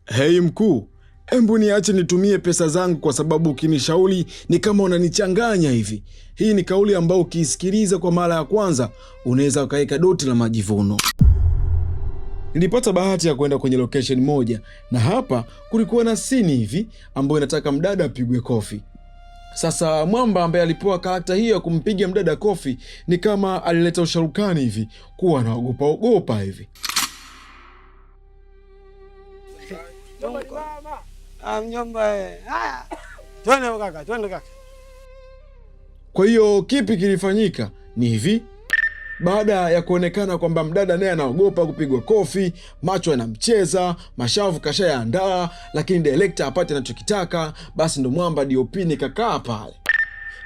Hei mkuu, embu niache nitumie pesa zangu kwa sababu ukinishauri ni kama unanichanganya hivi. Hii ni kauli ambayo ukiisikiliza kwa mara ya kwanza unaweza ukaweka doti la majivuno. Nilipata bahati ya kwenda kwenye location moja na hapa kulikuwa na scene hivi ambayo inataka mdada apigwe kofi. Sasa mwamba ambaye alipewa karakta hiyo ya kumpiga mdada kofi ni kama alileta usharukani hivi, kuwa anaogopa hivi. Kwa hiyo kipi kilifanyika? Ni hivi, baada ya kuonekana kwamba mdada naye anaogopa kupigwa kofi, macho yanamcheza, mashavu kashayaandaa, lakini director hapati anachokitaka, basi ndo mwamba DOP nikakaa pale.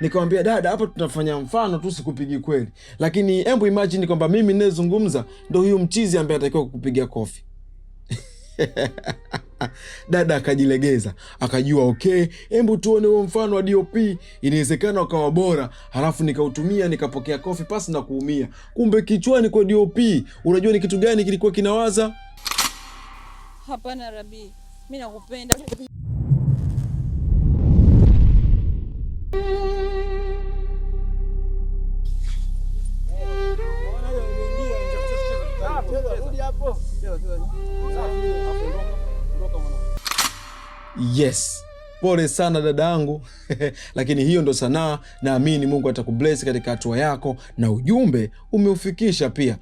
Nikamwambia dada, hapa tunafanya mfano tu, sikupigi kweli. Lakini embu imagine kwamba mimi ninayezungumza ndo huyu mchizi ambaye anatakiwa kukupigia kofi. Dada akajilegeza, akajua okay, embu tuone huo mfano wa DOP, inawezekana ukawa bora. Halafu nikautumia, nikapokea kofi pasi na kuumia. Kumbe kichwani kwa DOP, unajua ni kitu gani kilikuwa kinawaza? Hapana Rabi, mimi nakupenda. Yes, pole sana dada yangu. Lakini hiyo ndo sanaa, naamini Mungu atakubless katika hatua yako na ujumbe umeufikisha pia.